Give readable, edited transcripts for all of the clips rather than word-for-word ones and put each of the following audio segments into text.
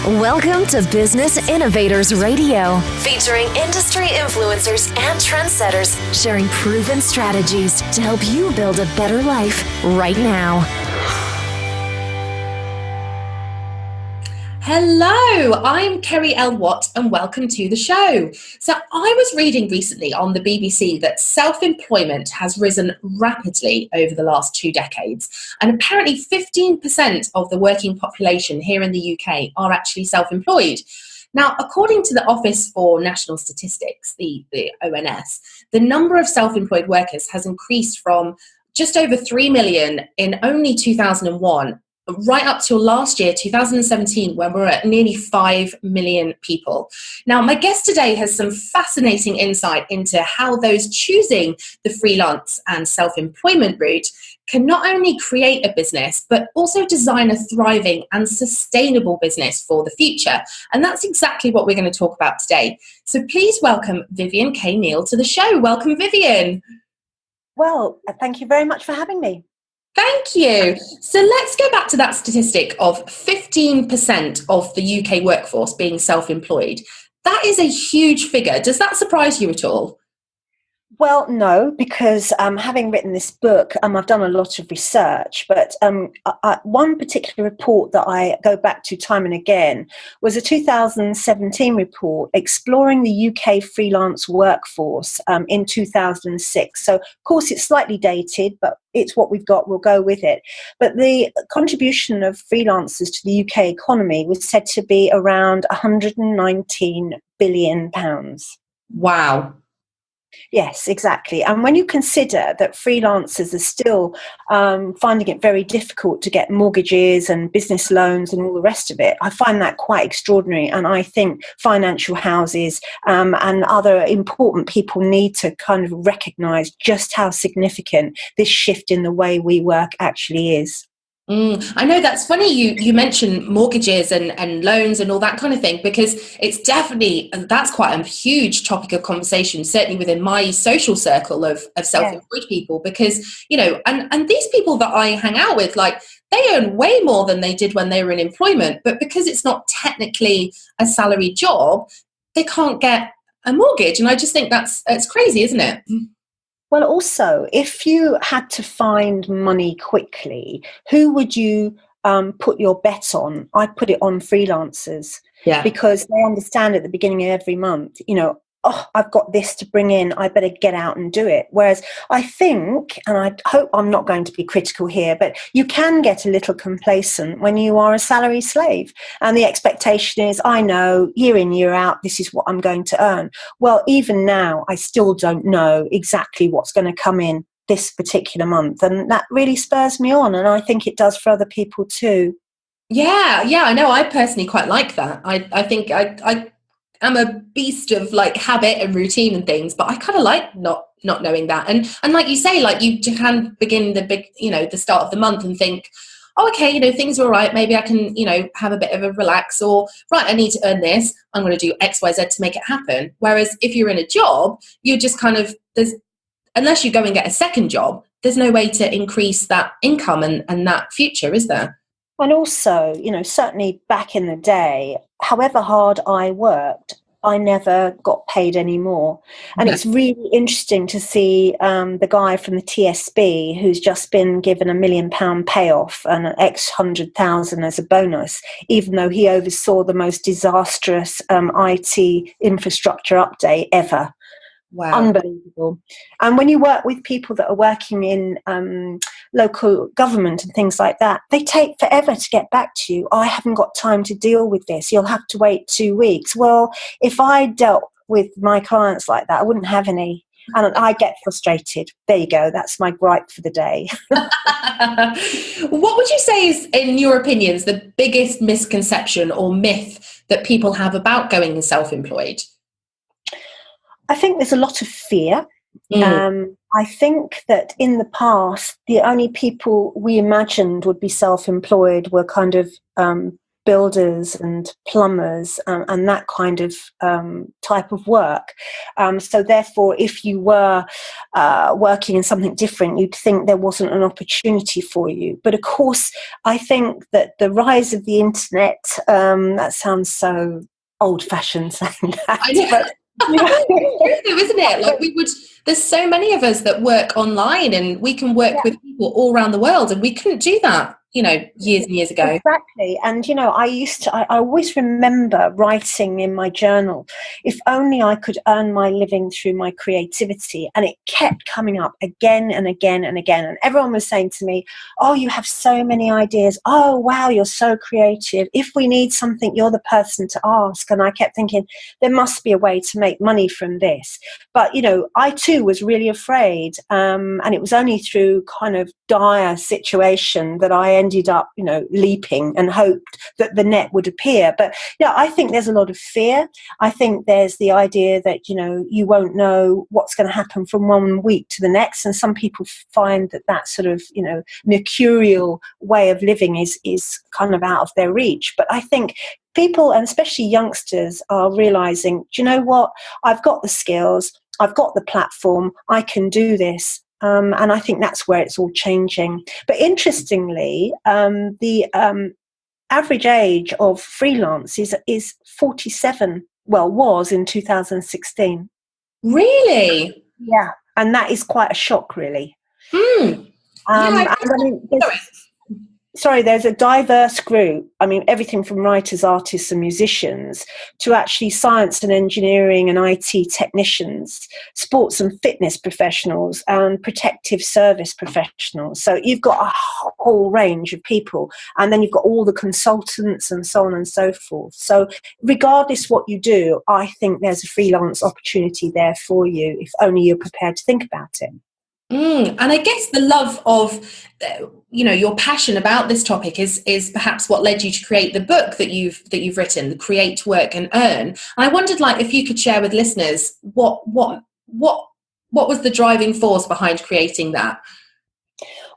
Welcome to Business Innovators Radio, featuring industry influencers and trendsetters sharing proven strategies to help you build a better life right now. Hello, I'm Kerry L. Watt and welcome to the show. So I was reading recently on the BBC that self-employment has risen rapidly over the last 2 decades, and apparently 15% of the working population here in the UK are actually self-employed. Now, according to the Office for National Statistics, the ONS, the number of self-employed workers has increased from just over 3 million in only 2001 right up till last year, 2017, when we're at nearly 5 million people. Now, my guest today has some fascinating insight into how those choosing the freelance and self-employment route can not only create a business, but also design a thriving and sustainable business for the future. And that's exactly what we're going to talk about today. So please welcome Vivienne K Neale to the show. Welcome, Vivienne. Well, thank you very much for having me. Thank you. So let's go back to that statistic of 15% of the UK workforce being self-employed. That is a huge figure. Does that surprise you at all? Well, no, because having written this book, I've done a lot of research, but one particular report that I go back to time and again was a 2017 report exploring the UK freelance workforce in 2006. So, of course, it's slightly dated, but it's what we've got. We'll go with it. But the contribution of freelancers to the UK economy was said to be around £119 billion. Wow. Yes, exactly. And when you consider that freelancers are still finding it very difficult to get mortgages and business loans and all the rest of it, I find that quite extraordinary. And I think financial houses and other important people need to kind of recognise just how significant this shift in the way we work actually is. I know that's funny you mentioned mortgages and loans and all that kind of thing, because it's definitely, and that's quite a huge topic of conversation, certainly within my social circle of self-employed people, because, you know, and these people that I hang out with, like, they earn way more than they did when they were in employment, but because it's not technically a salary job, they can't get a mortgage. And I just think it's crazy, isn't it? Well, also, if you had to find money quickly, who would you put your bet on? I'd put it on freelancers, because they understand at the beginning of every month, you know, oh, I've got this to bring in, I better get out and do it. Whereas I think, and I hope I'm not going to be critical here, but you can get a little complacent when you are a salary slave. And the expectation is, I know, year in, year out, this is what I'm going to earn. Well, even now, I still don't know exactly what's going to come in this particular month. And that really spurs me on. And I think it does for other people too. Yeah, I know. I personally quite like that. I think I'm a beast of like habit and routine and things, but I kind of like not knowing that. And like you say, like you can begin the start of the month and think, oh, okay, you know, things are all right. Maybe I can, you know, have a bit of a relax, or right, I need to earn this. I'm going to do X, Y, Z to make it happen. Whereas if you're in a job, you're just kind of, unless you go and get a second job, there's no way to increase that income and that future, is there? And also, you know, certainly back in the day, however hard I worked, I never got paid any more. And it's really interesting to see the guy from the TSB who's just been given £1 million payoff and an X 100,000 as a bonus, even though he oversaw the most disastrous IT infrastructure update ever. Wow. Unbelievable. And when you work with people that are working in local government and things like that, they take forever to get back to you. I haven't got time to deal with this. You'll have to wait 2 weeks. Well, if I dealt with my clients like that, I wouldn't have any. And I get frustrated. There you go. That's my gripe for the day. What would you say is, in your opinions, the biggest misconception or myth that people have about going self-employed? I think there's a lot of fear. I think that in the past, the only people we imagined would be self-employed were kind of builders and plumbers and that kind of type of work. So therefore, if you were working in something different, you'd think there wasn't an opportunity for you. But of course, I think that the rise of the internet, that sounds so old-fashioned saying that. I know. But, isn't it? Like there's so many of us that work online, and we can work with people all around the world, and we couldn't do that, years and years ago. Exactly. And, I always remember writing in my journal, if only I could earn my living through my creativity. And it kept coming up again and again and again. And everyone was saying to me, oh, you have so many ideas. Oh, wow, you're so creative. If we need something, you're the person to ask. And I kept thinking, there must be a way to make money from this. But, I too was really afraid. And it was only through kind of dire situation that I ended up, leaping and hoped that the net would appear. But I think there's a lot of fear. I think there's the idea that, you won't know what's going to happen from one week to the next. And some people find that sort of, mercurial way of living is kind of out of their reach. But I think people, and especially youngsters, are realizing, do you know what? I've got the skills. I've got the platform. I can do this. And I think that's where it's all changing. But interestingly, the average age of freelance is 47. Well, was in 2016. Really? Yeah, and that is quite a shock, really. There's a diverse group. I mean, everything from writers, artists and musicians to actually science and engineering and IT technicians, sports and fitness professionals and protective service professionals. So you've got a whole range of people. And then you've got all the consultants and so on and so forth. So regardless what you do, I think there's a freelance opportunity there for you if only you're prepared to think about it. And I guess the love of, your passion about this topic is perhaps what led you to create the book that you've written, the Create, Work and Earn. And I wondered, if you could share with listeners what was the driving force behind creating that?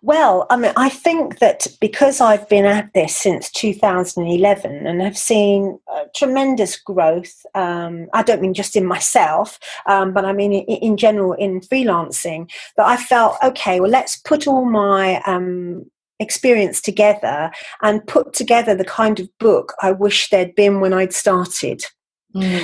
Well, I think that because I've been at this since 2011 and have seen tremendous growth, I don't mean just in myself, but I mean in general in freelancing, that I felt, okay, well, let's put all my experience together and put together the kind of book I wish there'd been when I'd started.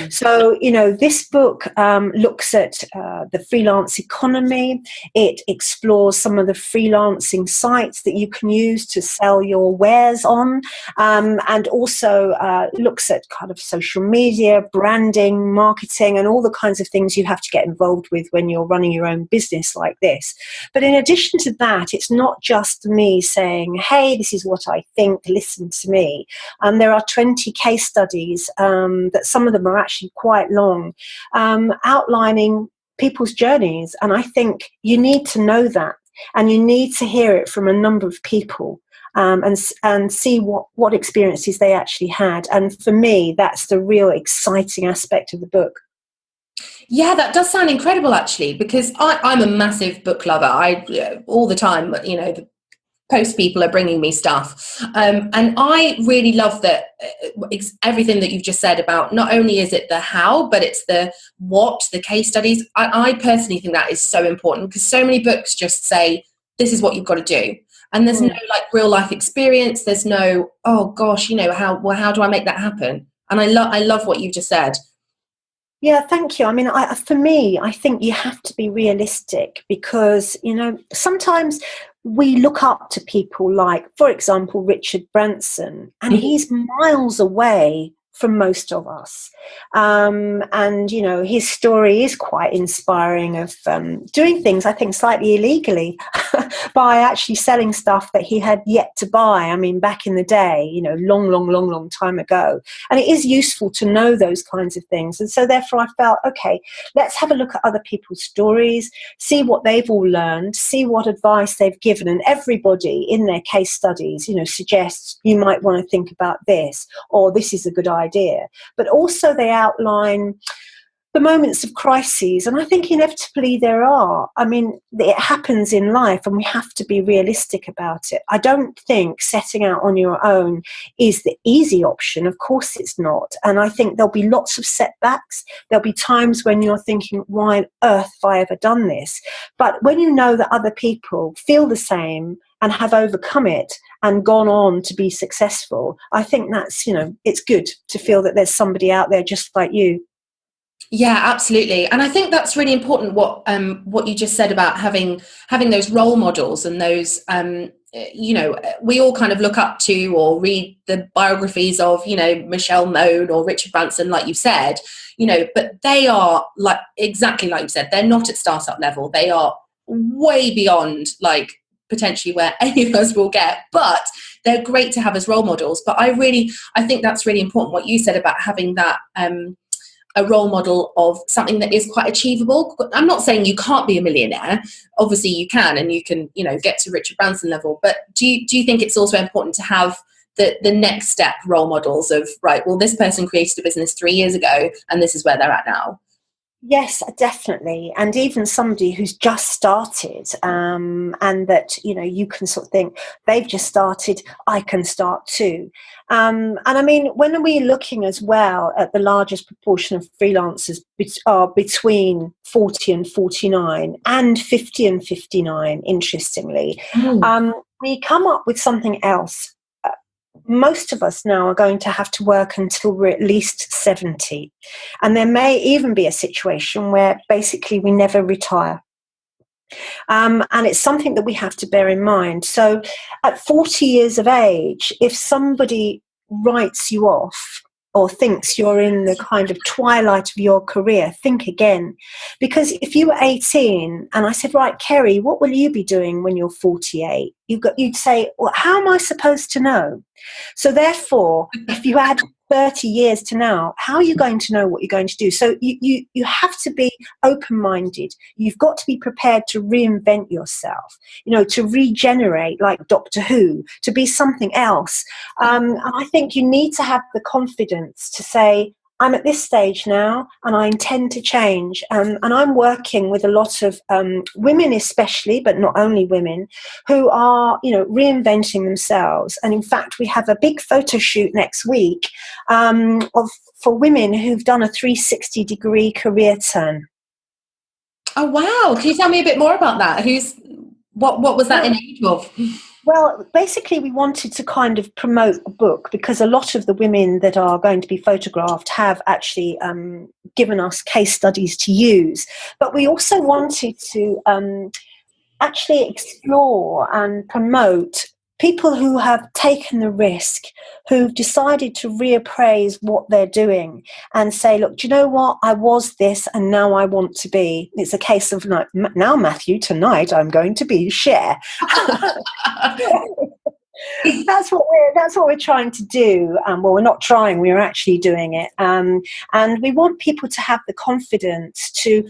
So, this book looks at the freelance economy. It explores some of the freelancing sites that you can use to sell your wares on, and also looks at kind of social media, branding, marketing, and all the kinds of things you have to get involved with when you're running your own business like this. But in addition to that, it's not just me saying, hey, this is what I think, listen to me. There are 20 case studies that some of them are actually quite long, outlining people's journeys. And I think you need to know that, and you need to hear it from a number of people, and see what experiences they actually had. And for me, that's the real exciting aspect of the book. Yeah, that does sound incredible, actually, because I'm a massive book lover. All the time, the post people are bringing me stuff, and I really love that everything that you've just said about not only is it the how, but it's the what, the case studies. I personally think that is so important, because so many books just say this is what you've got to do, and there's no real life experience. There's no, oh gosh, how do I make that happen? And I love what you've just said. Yeah, thank you. I mean, for me, I think you have to be realistic, because, sometimes we look up to people like, for example, Richard Branson, and he's miles away from most of us. And, his story is quite inspiring of doing things, I think, slightly illegally by actually selling stuff that he had yet to buy. I mean, back in the day, long time ago. And it is useful to know those kinds of things. And so therefore I felt, okay, let's have a look at other people's stories, see what they've all learned, see what advice they've given. And everybody in their case studies, suggests you might want to think about this, or this is a good idea. But also they outline the moments of crises, and I think inevitably there are. I mean, it happens in life, and we have to be realistic about it. I don't think setting out on your own is the easy option. Of course it's not. And I think there'll be lots of setbacks. There'll be times when you're thinking, why on earth have I ever done this? But when you know that other people feel the same and have overcome it and gone on to be successful, I think that's, it's good to feel that there's somebody out there just like you. Yeah, absolutely. And I think that's really important, what you just said about having those role models and those, we all kind of look up to or read the biographies of, Michelle Mone or Richard Branson, like you said, but they are exactly like you said, they're not at startup level. They are way beyond potentially where any of us will get, but they're great to have as role models. But I think that's really important, what you said about having that, a role model of something that is quite achievable. I'm not saying you can't be a millionaire. Obviously you can, and you can, get to Richard Branson level. But do you think it's also important to have the next step role models of, right, well, this person created a business 3 years ago and this is where they're at now? Yes, definitely. And even somebody who's just started, and that, you can sort of think, they've just started, I can start too. And I mean, when we're looking as well at the largest proportion of freelancers are between 40 and 49 and 50 and 59, interestingly, we come up with something else. Most of us now are going to have to work until we're at least 70. And there may even be a situation where basically we never retire. And it's something that we have to bear in mind. So at 40 years of age, if somebody writes you off or thinks you're in the kind of twilight of your career, think again. Because if you were 18 and I said, right, Kerry, what will you be doing when you're 48? You'd say, well, how am I supposed to know? So therefore, if you add 30 years to now, how are you going to know what you're going to do? So you have to be open-minded. You've got to be prepared to reinvent yourself, to regenerate like Doctor Who, to be something else. And I think you need to have the confidence to say, I'm at this stage now and I intend to change. And I'm working with a lot of women especially, but not only women, who are, reinventing themselves. And in fact, we have a big photo shoot next week for women who've done a 360-degree career turn. Oh, wow. Can you tell me a bit more about that? What was that in age of? Well, basically, we wanted to kind of promote a book because a lot of the women that are going to be photographed have actually given us case studies to use. But we also wanted to actually explore and promote people who have taken the risk, who've decided to reappraise what they're doing and say, look, do you know what? I was this and now I want to be. It's a case of like, now, Matthew, tonight I'm going to be Cher. That's what we're trying to do. Well, we're not trying, we're actually doing it. And we want people to have the confidence to,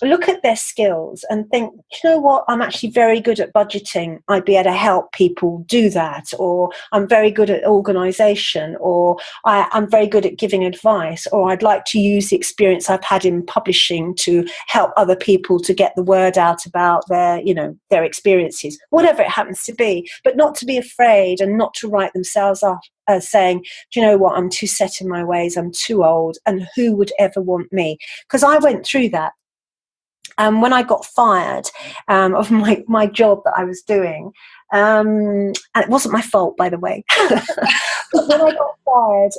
look at their skills and think, you know what, I'm actually very good at budgeting. I'd be able to help people do that. Or I'm very good at organisation, or I'm very good at giving advice, or I'd like to use the experience I've had in publishing to help other people to get the word out about their experiences, whatever it happens to be, but not to be afraid and not to write themselves off as saying, do you know what, I'm too set in my ways, I'm too old, and who would ever want me? Because I went through that. When I got fired of my job that I was doing, and it wasn't my fault, by the way, but when I got fired,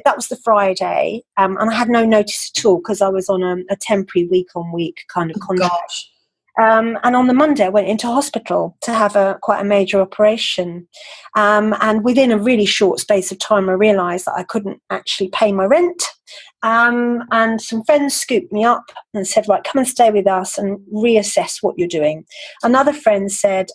that was the Friday, and I had no notice at all because I was on a temporary week-on-week kind of contract. Gosh. And on the Monday, I went into hospital to have quite a major operation. And within a really short space of time, I realised that I couldn't actually pay my rent. And some friends scooped me up and said, right, come and stay with us and reassess what you're doing. Another friend said,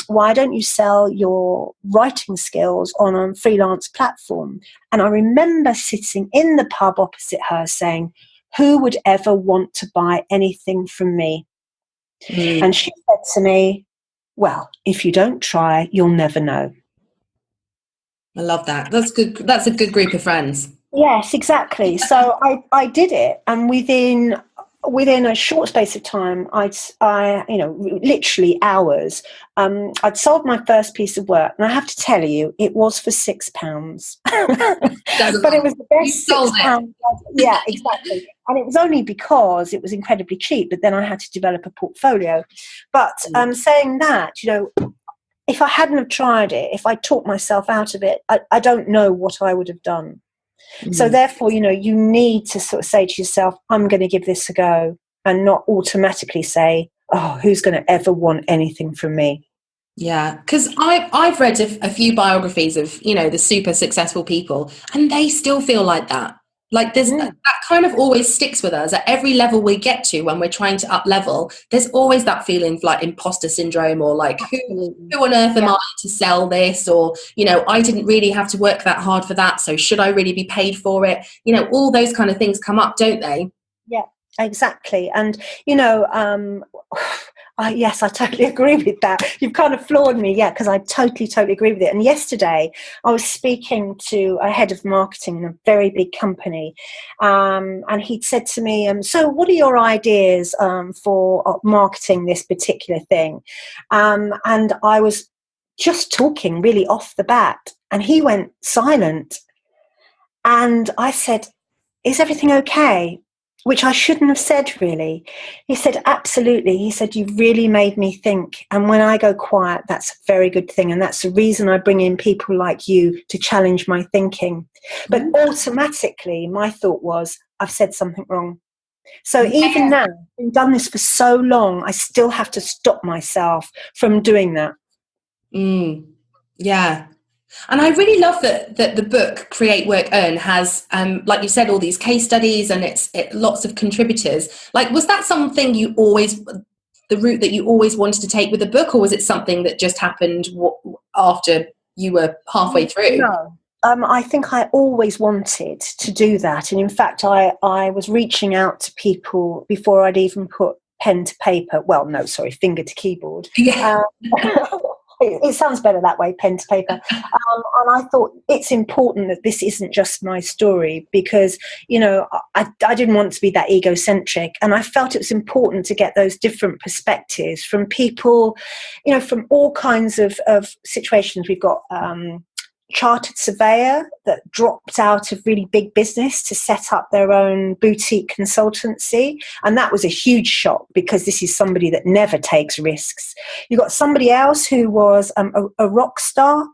why don't you sell your writing skills on a freelance platform? And I remember sitting in the pub opposite her saying, who would ever want to buy anything from me? And she said to me, well, if you don't try, you'll never know. I love that. That's good. That's a good group of friends. Yes, exactly. So I did it, and within a short space of time, literally hours, I'd sold my first piece of work, and I have to tell you, it was for £6, but it was the best £6. Yeah, exactly. And it was only because it was incredibly cheap. But then I had to develop a portfolio. But saying that, if I hadn't have tried it, if I talked myself out of it, I don't know what I would have done. So therefore, you need to sort of say to yourself, I'm going to give this a go, and not automatically say, oh, who's going to ever want anything from me? Yeah, because I've read a few biographies of, the super successful people, and they still feel like that. Like that kind of always sticks with us at every level we get to when we're trying to up level. There's always that feeling of like imposter syndrome, or like who on earth am I to sell this? Or, I didn't really have to work that hard for that. So should I really be paid for it? All those kind of things come up, don't they? Yeah, exactly. And, yes, I totally agree with that. You've kind of floored me, because I totally agree with it. And yesterday I was speaking to a head of marketing in a very big company, and he'd said to me, so what are your ideas for marketing this particular thing? And I was just talking really off the bat, and he went silent. And I said, is everything okay? Which I shouldn't have said, really. He said, absolutely. He said, you've really made me think. And when I go quiet, that's a very good thing. And that's the reason I bring in people like you to challenge my thinking. But automatically, my thought was, I've said something wrong. So even now, I've done this for so long, I still have to stop myself from doing that. Yeah. And I really love that the book Create, Work, Earn has, like you said, all these case studies, and it's lots of contributors. Like, was that something the route that you always wanted to take with the book, or was it something that just happened after you were halfway through? No. I think I always wanted to do that. And in fact, I was reaching out to people before I'd even put pen to paper. Well, no, sorry, finger to keyboard. Yeah. It sounds better that way, pen to paper. And I thought it's important that this isn't just my story, because, I didn't want to be that egocentric. And I felt it was important to get those different perspectives from people, from all kinds of situations. We've got chartered surveyor that dropped out of really big business to set up their own boutique consultancy, and that was a huge shock, because this is somebody that never takes risks. You've got somebody else who was a rock star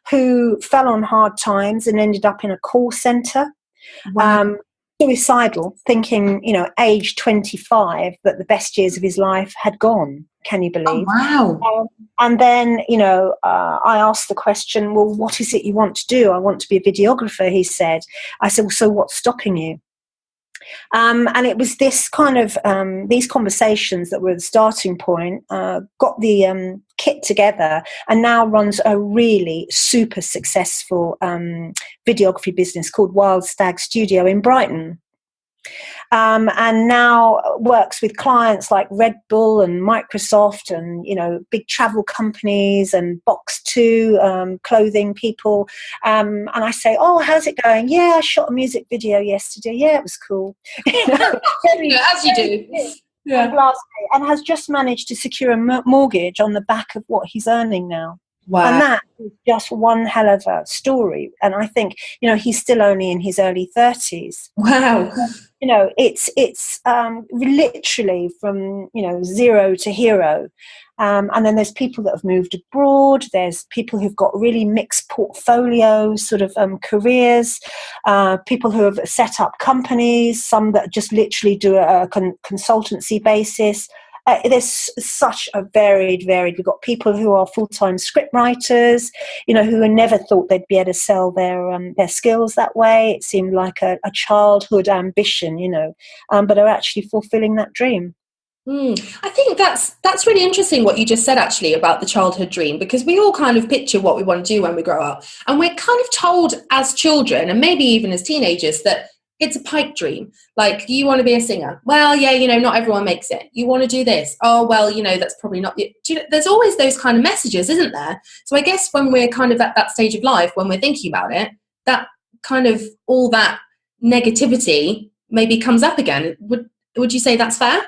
who fell on hard times and ended up in a call center. Wow. Suicidal, thinking, age 25, that the best years of his life had gone. Can you believe? Oh, wow. And then, I asked the question, well, what is it you want to do? I want to be a videographer, he said. I said, well, so what's stopping you? And it was this kind of, these conversations that were the starting point, got the kit together, and now runs a really super successful videography business called Wild Stag Studio in Brighton. And now works with clients like Red Bull and Microsoft and, big travel companies and Box 2 clothing people. And I say, oh, how's it going? Yeah, I shot a music video yesterday. Yeah, it was cool. As you do. Yeah. And has just managed to secure a mortgage on the back of what he's earning now. Wow. And that is just one hell of a story. And I think, he's still only in his early 30s. Wow. It's literally from, zero to hero. And then there's people that have moved abroad. There's people who've got really mixed portfolio sort of careers, people who have set up companies, some that just literally do a consultancy basis. There's such a varied. We've got people who are full-time script writers, who never thought they'd be able to sell their skills that way. It seemed like a childhood ambition, but are actually fulfilling that dream. I think that's really interesting what you just said, actually, about the childhood dream, because we all kind of picture what we want to do when we grow up, and we're kind of told as children, and maybe even as teenagers, that it's a pipe dream. Like, you want to be a singer. Well, yeah, not everyone makes it. You want to do this. Oh, well, that's probably not. There's always those kind of messages, isn't there? So I guess when we're kind of at that stage of life, when we're thinking about it, that kind of all that negativity maybe comes up again. Would you say that's fair?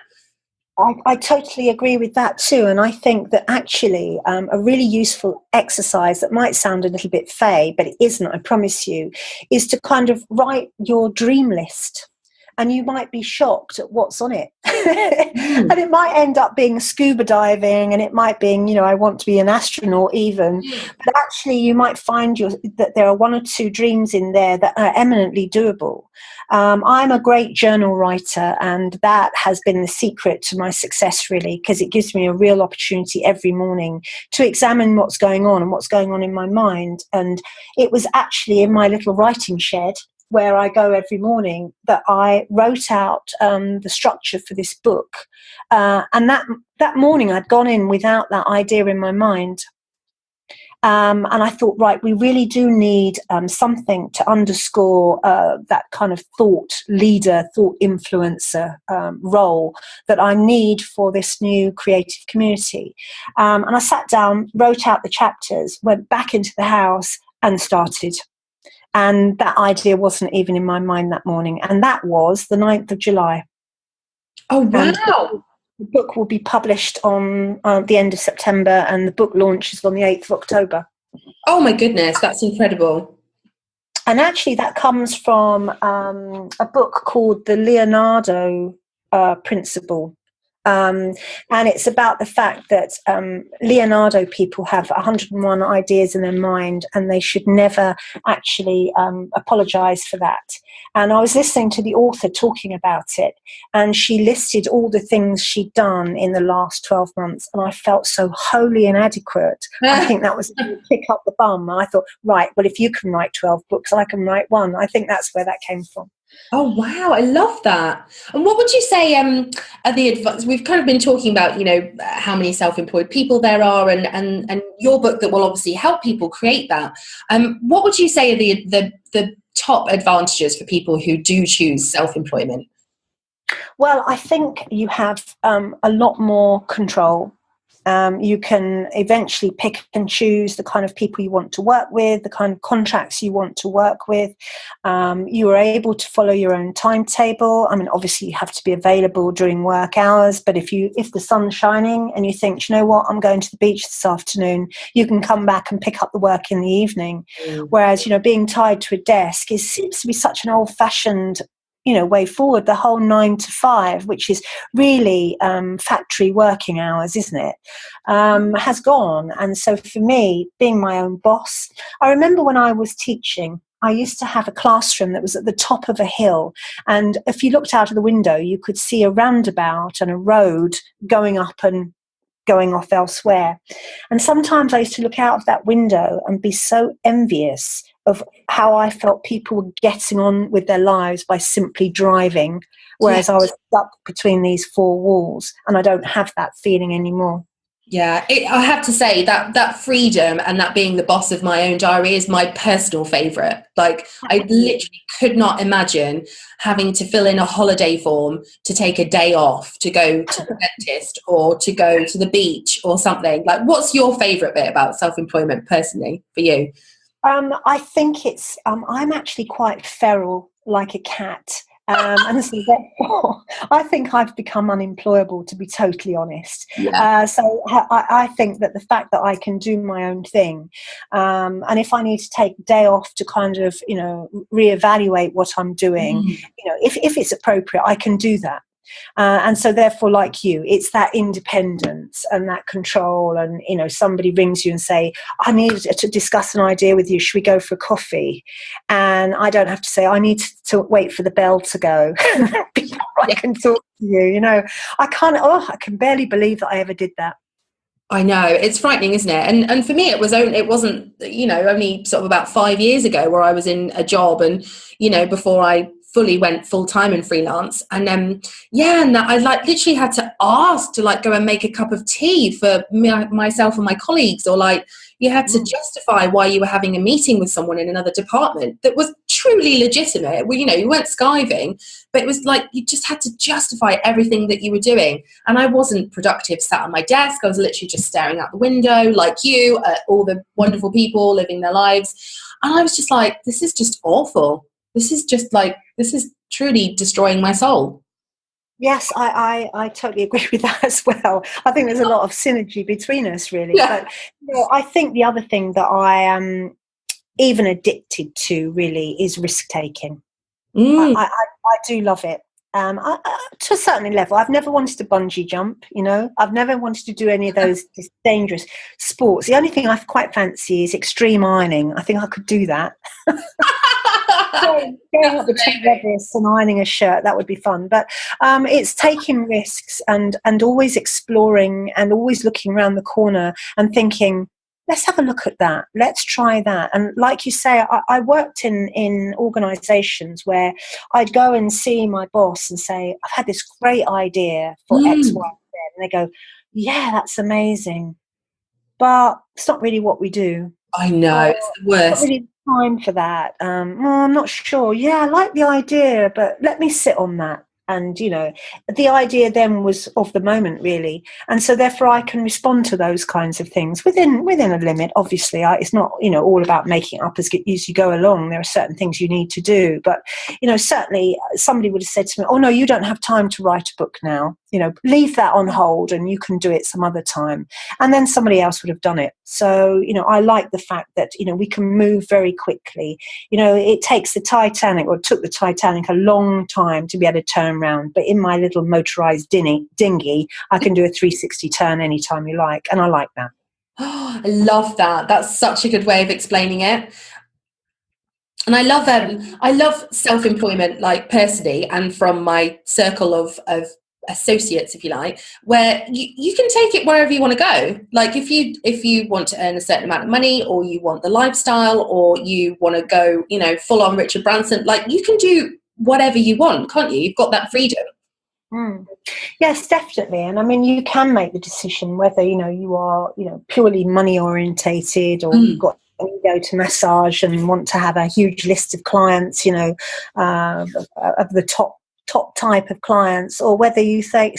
I totally agree with that too. And I think that actually a really useful exercise that might sound a little bit fey, but it isn't, I promise you, is to kind of write your dream list. And you might be shocked at what's on it. And it might end up being scuba diving, and it might be, I want to be an astronaut even. But actually you might find that there are one or two dreams in there that are eminently doable. I'm a great journal writer, and that has been the secret to my success, really, because it gives me a real opportunity every morning to examine what's going on and what's going on in my mind. And it was actually in my little writing shed where I go every morning that I wrote out the structure for this book. And that morning I'd gone in without that idea in my mind. And I thought, right, we really do need something to underscore that kind of thought leader, thought influencer role that I need for this new creative community. And I sat down, wrote out the chapters, went back into the house and started. And that idea wasn't even in my mind that morning. And that was the 9th of July. Oh, wow. The book will be published on the end of September, and the book launches on the 8th of October. Oh, my goodness. That's incredible. And actually, that comes from a book called The Leonardo Principle. And it's about the fact that Leonardo people have 101 ideas in their mind, and they should never actually apologize for that. And I was listening to the author talking about it, and she listed all the things she'd done in the last 12 months, and I felt so wholly inadequate. I think that was a kick up the bum. And I thought, right, well, if you can write 12 books, I can write one. I think that's where that came from. Oh, wow. I love that. And what would you say are the advice? We've kind of been talking about, how many self-employed people there are, and your book that will obviously help people create that. What would you say are the top advantages for people who do choose self-employment? Well, I think you have a lot more control. You can eventually pick and choose the kind of people you want to work with, the kind of contracts you want to work with. You are able to follow your own timetable. I mean, obviously you have to be available during work hours, but if the sun's shining and you think, you know what, I'm going to the beach this afternoon, you can come back and pick up the work in the evening. Whereas, being tied to a desk seems to be such an old-fashioned way forward. The whole 9 to 5, which is really factory working hours, isn't it, has gone. And so for me, being my own boss, I remember when I was teaching, I used to have a classroom that was at the top of a hill. And if you looked out of the window, you could see a roundabout and a road going up and going off elsewhere. And sometimes I used to look out of that window and be so envious of how I felt people were getting on with their lives by simply driving, whereas I was stuck between these four walls, and I don't have that feeling anymore. Yeah, I have to say that freedom and that being the boss of my own diary is my personal favourite. Like, I literally could not imagine having to fill in a holiday form to take a day off, to go to the dentist or to go to the beach or something. Like, what's your favourite bit about self-employment personally for you? I think it's, I'm actually quite feral, like a cat. And so therefore, I think I've become unemployable, to be totally honest. Yeah. So I think that the fact that I can do my own thing, and if I need to take a day off to kind of, reevaluate what I'm doing, if it's appropriate, I can do that. And so therefore, like you, it's that independence and that control. And, somebody rings you and say, I need to discuss an idea with you. Should we go for a coffee? And I don't have to say, I need to wait for the bell to go before I can talk to you. I can barely believe that I ever did that. I know, it's frightening, isn't it? And for me, it wasn't only sort of about 5 years ago where I was in a job, and before I fully went full time and freelance, and and I literally had to ask to go and make a cup of tea for myself and my colleagues, or you had to justify why you were having a meeting with someone in another department that was truly legitimate. Well, you weren't skiving, but it was you just had to justify everything that you were doing. And I wasn't productive sat on my desk. I was literally just staring out the window like you, at all the wonderful people living their lives. And I was just like, this is just awful. this is truly destroying my soul. Yes, I totally agree with that as well. I think there's a lot of synergy between us, really. Yeah. But I think the other thing that I am even addicted to really is risk taking. I do love it. To a certain level, I've never wanted to bungee jump, I've neup wanted to do any of those dangerous sports. The only thing I quite fancy is extreme ironing. I think I could do that. Going up the top of Everest and ironing a shirt, that would be fun. But it's taking risks and always exploring and always looking around the corner and thinking, let's have a look at that. Let's try that. And like you say, I worked in organisations where I'd go and see my boss and say, I've had this great idea for X, Y, Z. And they go, yeah, that's amazing. But it's not really what we do. I know, it's the worst. Not really time for that. I'm not sure. Yeah, I like the idea, but let me sit on that. And, the idea then was of the moment, really. And so therefore I can respond to those kinds of things within a limit. Obviously, it's not, all about making it up as you go along. There are certain things you need to do. But, certainly somebody would have said to me, oh, no, you don't have time to write a book now. Leave that on hold and you can do it some other time. And then somebody else would have done it. So, I like the fact that, we can move very quickly. It takes the Titanic, or it took the Titanic a long time to be able to turn around. But in my little motorised dinghy, I can do a 360 turn anytime you like. And I like that. Oh, I love that. That's such a good way of explaining it. And I love self-employment, like personally, and from my circle of associates, if you like, where you can take it wherever you want to go. Like if you want to earn a certain amount of money, or you want the lifestyle, or you want to go, full on Richard Branson, like you can do whatever you want, can't you? You've got that freedom. Yes, definitely. And I mean, you can make the decision whether, you are, purely money orientated, or you've got you go to massage and want to have a huge list of clients, of the top type of clients, or whether you say,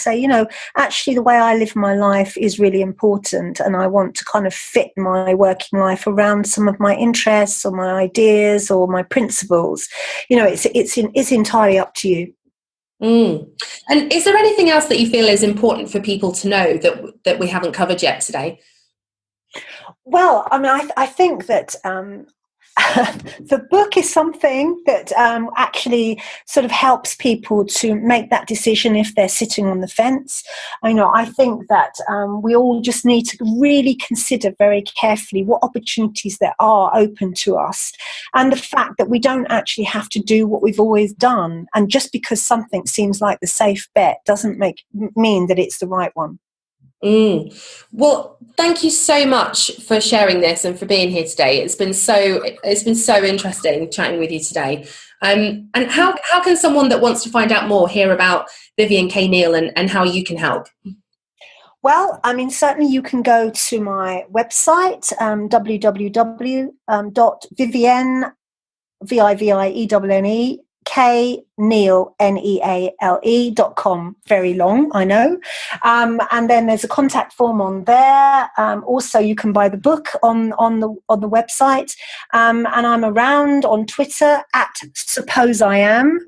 actually the way I live my life is really important, and I want to kind of fit my working life around some of my interests or my ideas or my principles. It's entirely up to you. And is there anything else that you feel is important for people to know that we haven't covered yet today? Well, I mean, I think that the book is something that actually sort of helps people to make that decision if they're sitting on the fence. I think that we all just need to really consider very carefully what opportunities there are open to us, and the fact that we don't actually have to do what we've always done. And just because something seems like the safe bet doesn't mean that it's the right one. Well, thank you so much for sharing this and for being here today. It's been so interesting chatting with you today. And how can someone that wants to find out more hear about Vivienne K Neale and how you can help? Well, I mean, certainly you can go to my website, www.vivienne, Vivienne, K Neale, Neale.com. Very long, I know. And then there's a contact form on there. Also, you can buy the book on the website. And I'm around on Twitter at Suppose I Am,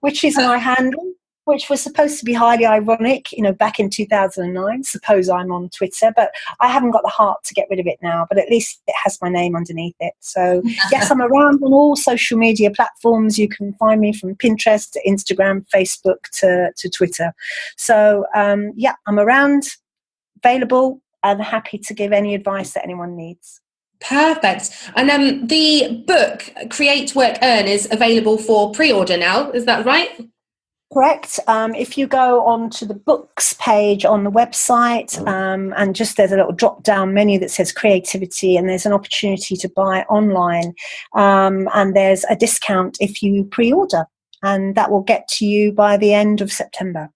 which is my handle, which was supposed to be highly ironic, back in 2009. Suppose I'm on Twitter, but I haven't got the heart to get rid of it now. But at least it has my name underneath it. So yes, I'm around on all social media platforms. You can find me from Pinterest to Instagram, Facebook to Twitter. So I'm around, available, and happy to give any advice that anyone needs. Perfect. And the book Create, Work, Earn is available for pre-order now. Is that right? Correct. If you go onto the books page on the website, and just there's a little drop-down menu that says creativity, and there's an opportunity to buy online, and there's a discount if you pre-order, and that will get to you by the end of September.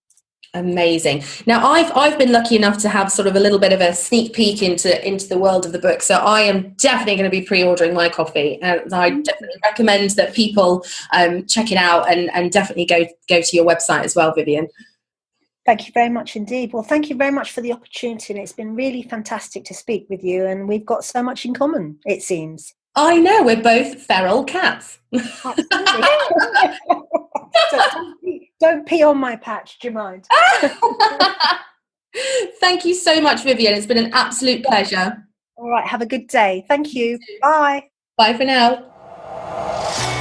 Amazing. Now, I've been lucky enough to have sort of a little bit of a sneak peek into the world of the book. So I am definitely going to be pre-ordering my copy, and I definitely recommend that people check it out and definitely go to your website as well, Vivienne. Thank you very much indeed. Well, thank you very much for the opportunity, and it's been really fantastic to speak with you, and we've got so much in common, it seems. I know, we're both feral cats. Absolutely. So don't pee on my patch, do you mind? Thank you so much, Vivienne. It's been an absolute pleasure. All right, have a good day. Thank you. Bye. Bye for now.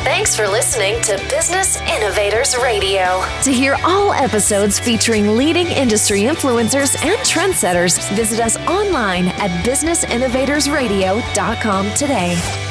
Thanks for listening to Business Innovators Radio. To hear all episodes featuring leading industry influencers and trendsetters, visit us online at businessinnovatorsradio.com today.